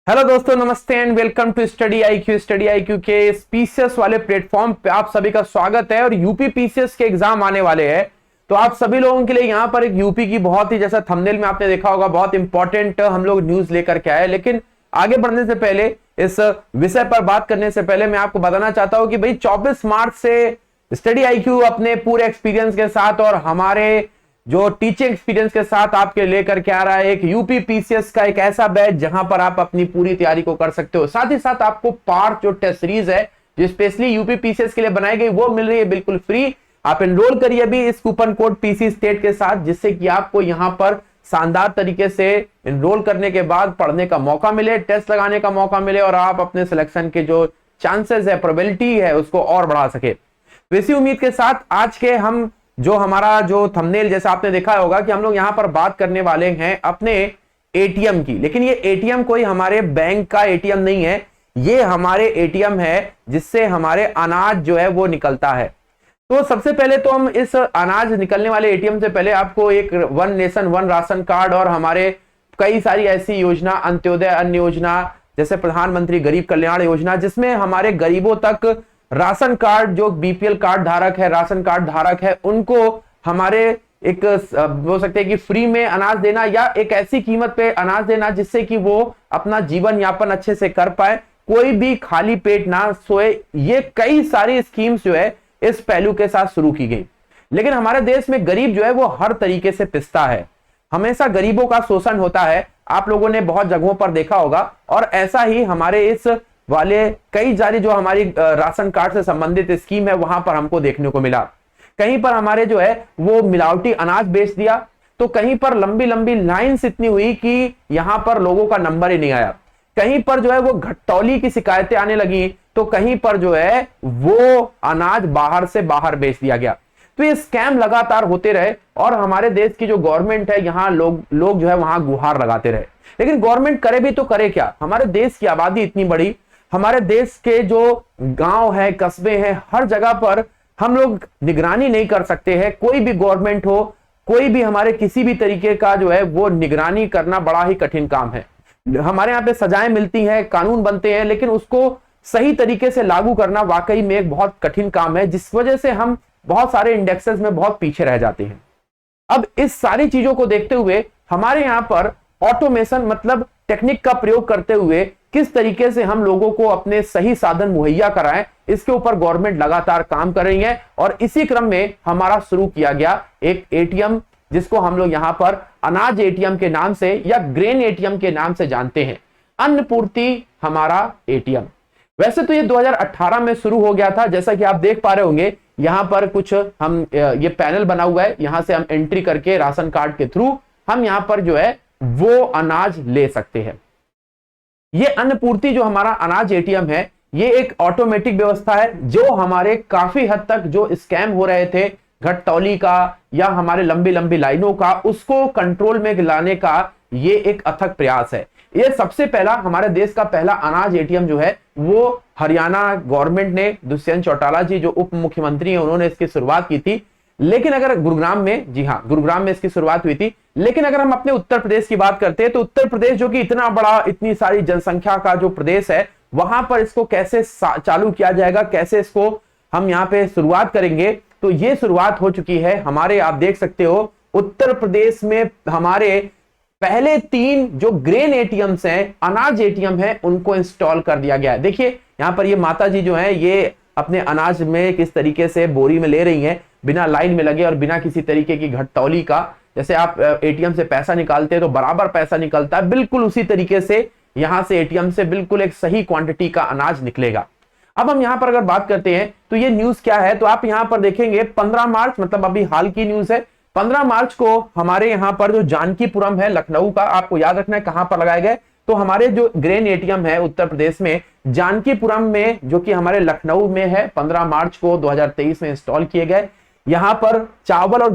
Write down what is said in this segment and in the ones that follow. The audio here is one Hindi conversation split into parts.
हेलो दोस्तों, नमस्ते and welcome to study IQ के इस पीसीएस वाले प्लेटफॉर्म पे आप सभी का स्वागत है। और यूपी पीसीएस के एग्जाम आने वाले हैं, तो आप सभी लोगों के लिए यहाँ पर एक यूपी की बहुत ही, जैसा थंबनेल में आपने देखा होगा, बहुत इंपॉर्टेंट हम लोग न्यूज लेकर के आए। लेकिन आगे बढ़ने से पहले, इस विषय पर बात करने से पहले मैं आपको बताना चाहता हूं कि भाई 24 मार्च से स्टडी आईक्यू अपने पूरे एक्सपीरियंस के साथ और हमारे जो टीचिंग एक्सपीरियंस के साथ आपके लेकर के आ रहा है एक यूपी पीसीएस का एक ऐसा बैच जहां पर आप अपनी पूरी तैयारी को कर सकते हो। साथ ही साथ आपको पार्ट जो टेस्ट सीरीज है जो स्पेशली यूपी पीसीएस के लिए बनाई गई वो मिल रही है बिल्कुल फ्री। आप एनरोल करिए अभी इस कूपन कोड पीसी स्टेट के साथ, जिससे कि आपको यहां पर शानदार तरीके से एनरोल करने के बाद पढ़ने का मौका मिले, टेस्ट लगाने का मौका मिले और आप अपने सिलेक्शन के जो चांसेस है, प्रोबेबिलिटी है, उसको और बढ़ा सके। इसी उम्मीद के साथ आज के हम जो हमारा जो थंबनेल जैसा आपने देखा होगा कि हम लोग यहां पर बात करने वाले हैं अपने एटीएम की। लेकिन ये एटीएम कोई हमारे बैंक का एटीएम नहीं है, ये हमारे एटीएम है जिससे हमारे अनाज जो है वो निकलता है। तो सबसे पहले तो हम इस अनाज निकलने वाले एटीएम से पहले आपको एक one nation one ration card और हमारे कई सारी ऐसी योजना, अंत्योदय अन्न योजना, जैसे प्रधानमंत्री गरीब कल्याण योजना, जिसमें हमारे गरीबों तक राशन कार्ड, जो बीपीएल कार्ड धारक है, राशन कार्ड धारक है, उनको हमारे एक बोल सकते हैं कि फ्री में अनाज देना या एक ऐसी कीमत पे अनाज देना जिससे कि वो अपना जीवन यापन अच्छे से कर पाए, कोई भी खाली पेट ना सोए। ये कई सारी स्कीम्स जो है इस पहलू के साथ शुरू की गई। लेकिन हमारे देश में गरीब जो है वो हर तरीके से पिसता है, हमेशा गरीबों का शोषण होता है। आप लोगों ने बहुत जगहों पर देखा होगा और ऐसा ही हमारे इस वाले कई सारी जो हमारी राशन कार्ड से संबंधित स्कीम है वहां पर हमको देखने को मिला। कहीं पर हमारे जो है वो मिलावटी अनाज बेच दिया, तो कहीं पर लंबी लंबी लाइंस इतनी हुई कि यहां पर लोगों का नंबर ही नहीं आया। कहीं पर जो है वो घटतौली की शिकायतें आने लगी, तो कहीं पर जो है वो अनाज बाहर से बाहर बेच दिया गया। तो ये स्कैम लगातार होते रहे और हमारे देश की जो गवर्नमेंट है, यहाँ लोग जो है वहां गुहार लगाते रहे। लेकिन गवर्नमेंट करे भी तो करे क्या? हमारे देश की आबादी इतनी बड़ी, हमारे देश के जो गांव है, कस्बे हैं, हर जगह पर हम लोग निगरानी नहीं कर सकते हैं। कोई भी गवर्नमेंट हो, कोई भी हमारे किसी भी तरीके का जो है वो निगरानी करना बड़ा ही कठिन काम है। हमारे यहाँ पे सजाएं मिलती हैं, कानून बनते हैं, लेकिन उसको सही तरीके से लागू करना वाकई में एक बहुत कठिन काम है, जिस वजह से हम बहुत सारे इंडेक्सेस में बहुत पीछे रह जाते हैं। अब इस सारी चीजों को देखते हुए हमारे यहाँ पर ऑटोमेशन मतलब टेक्निक का प्रयोग करते हुए किस तरीके से हम लोगों को अपने सही साधन मुहैया कराएं, इसके ऊपर गवर्नमेंट लगातार काम कर रही है। और इसी क्रम में हमारा शुरू किया गया एक एटीएम, जिसको हम लोग यहां पर अनाज एटीएम के नाम से या ग्रेन एटीएम के नाम से जानते हैं। अन्न पूर्ति हमारा एटीएम। वैसे तो ये 2018 में शुरू हो गया था, जैसा कि आप देख पा रहे होंगे यहां पर कुछ हम ये पैनल बना हुआ है, यहां से हम एंट्री करके राशन कार्ड के थ्रू हम यहां पर जो है वो अनाज ले सकते हैं। ये अन्न पूर्ति जो हमारा अनाज एटीएम है, ये एक ऑटोमेटिक व्यवस्था है जो हमारे काफी हद तक जो स्कैम हो रहे थे घटतौली का या हमारे लंबी लंबी लाइनों का, उसको कंट्रोल में लाने का ये एक अथक प्रयास है। ये सबसे पहला हमारे देश का पहला अनाज एटीएम जो है वो हरियाणा गवर्नमेंट ने, दुष्यंत चौटाला जी जो उप मुख्यमंत्री हैं, उन्होंने इसकी शुरुआत की थी। लेकिन अगर गुरुग्राम में, जी हाँ, गुरुग्राम में इसकी शुरुआत हुई थी। लेकिन अगर हम अपने उत्तर प्रदेश की बात करते हैं तो उत्तर प्रदेश जो कि इतना बड़ा, इतनी सारी जनसंख्या का जो प्रदेश है, वहां पर इसको कैसे चालू किया जाएगा, कैसे इसको हम यहाँ पे शुरुआत करेंगे, तो ये शुरुआत हो चुकी है हमारे, आप देख सकते हो उत्तर प्रदेश में हमारे पहले 3 जो ग्रेन एटीएम्स हैं, अनाज एटीएम है, उनको इंस्टॉल कर दिया गया है। देखिए यहाँ पर ये माता जी जो है ये अपने अनाज में किस तरीके से बोरी में ले रही हैं, बिना लाइन में लगे और बिना किसी तरीके की घटतौली का। जैसे आप एटीएम से पैसा निकालते हैं तो बराबर पैसा निकलता है, बिल्कुल उसी तरीके से यहां से एटीएम से बिल्कुल एक सही क्वांटिटी का अनाज निकलेगा। अब हम यहां पर अगर बात करते हैं तो ये न्यूज क्या है, तो आप यहां पर देखेंगे 15 मार्च, मतलब अभी हाल की न्यूज है। 15 मार्च को हमारे यहां पर जो जानकीपुरम है लखनऊ का, आपको याद रखना है कहां पर लगाए गए, तो हमारे जो ग्रेन एटीएम है उत्तर प्रदेश में जानकीपुरम में, जो कि हमारे लखनऊ में है, 15 मार्च को 2023 में इंस्टॉल किए गए। यहां पर चावल और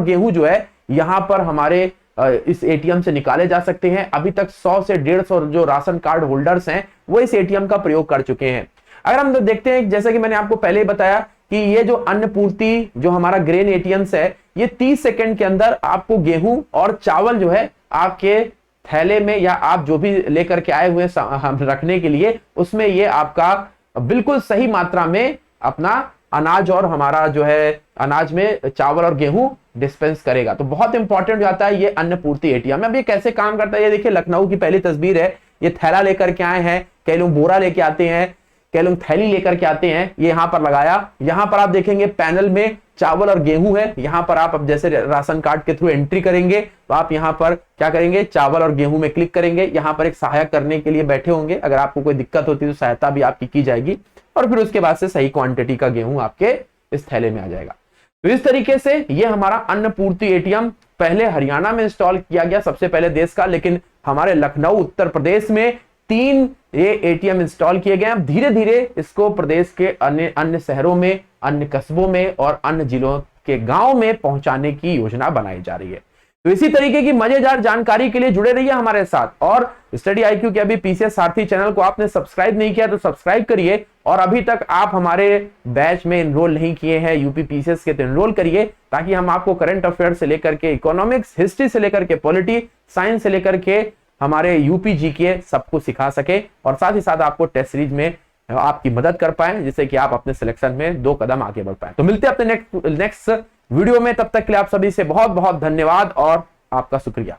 गेहूं जो है यहां पर हमारे इस एटीएम से निकाले जा सकते हैं। अभी तक 100 से 150 जो राशन कार्ड होल्डर्स हैं वो इस एटीएम का प्रयोग कर चुके हैं। अगर हम तो देखते हैं, जैसे कि मैंने आपको पहले बताया कि ये जो अन्न पूर्ति जो हमारा ग्रेन एटीएम्स है, ये 30 सेकंड के अंदर आपको गेहूं और चावल जो है आपके थैले में या आप जो भी लेकर के आए हुए हम रखने के लिए, उसमें ये आपका बिल्कुल सही मात्रा में अपना अनाज और हमारा जो है अनाज में चावल और गेहूं डिस्पेंस करेगा। तो बहुत इंपॉर्टेंट जाता है ये अन्न पूर्ति एटीएम। अब ये कैसे काम करता है, ये देखिए लखनऊ की पहली तस्वीर है। ये थैला लेकर के आए हैं, कई लोग बोरा लेके आते हैं, कई लोग थैली लेकर के आते हैं, ये यहां पर लगाया। यहां पर आप देखेंगे पैनल में चावल और गेहूं है। यहां पर आप अब जैसे राशन कार्ड के थ्रू एंट्री करेंगे तो आप यहां पर क्या करेंगे, चावल और गेहूं में क्लिक करेंगे। यहां पर एक सहायक करने के लिए बैठे होंगे, अगर आपको कोई दिक्कत होती है तो सहायता भी आपकी की जाएगी, और फिर उसके बाद से सही क्वांटिटी का गेहूं आपके इस थैले में आ जाएगा। तो इस तरीके से ये हमारा अन्न पूर्ति एटीएम पहले हरियाणा में इंस्टॉल किया गया, सबसे पहले देश का, लेकिन हमारे लखनऊ उत्तर प्रदेश में 3 ये एटीएम इंस्टॉल किए गए। अब धीरे धीरे इसको प्रदेश के अन्य शहरों में, अन्य कस्बों में और अन्य जिलों के गांव में पहुंचाने की योजना बनाई जा रही है। तो इसी तरीके की मजेदार जानकारी के लिए जुड़े रहिए हमारे साथ, और स्टडी आईक्यू के अभी पीसीएस सारथी चैनल को आपने सब्सक्राइब नहीं किया तो सब्सक्राइब करिए, और अभी तक आप हमारे बैच में एनरोल नहीं किए हैं यूपी पीसीएस के तो एनरोल करिए, ताकि हम आपको करंट अफेयर से लेकर के इकोनॉमिक्स, हिस्ट्री से लेकर के पॉलिटी, साइंस से लेकर के हमारे यूपी जीके सबको सिखा सके, और साथ ही साथ आपको टेस्ट सीरीज में आपकी मदद कर पाए, जिससे कि आप अपने सिलेक्शन में 2 कदम आगे बढ़ पाए। तो मिलते हैं अपने नेक्स्ट वीडियो में, तब तक के लिए आप सभी से बहुत बहुत धन्यवाद और आपका शुक्रिया।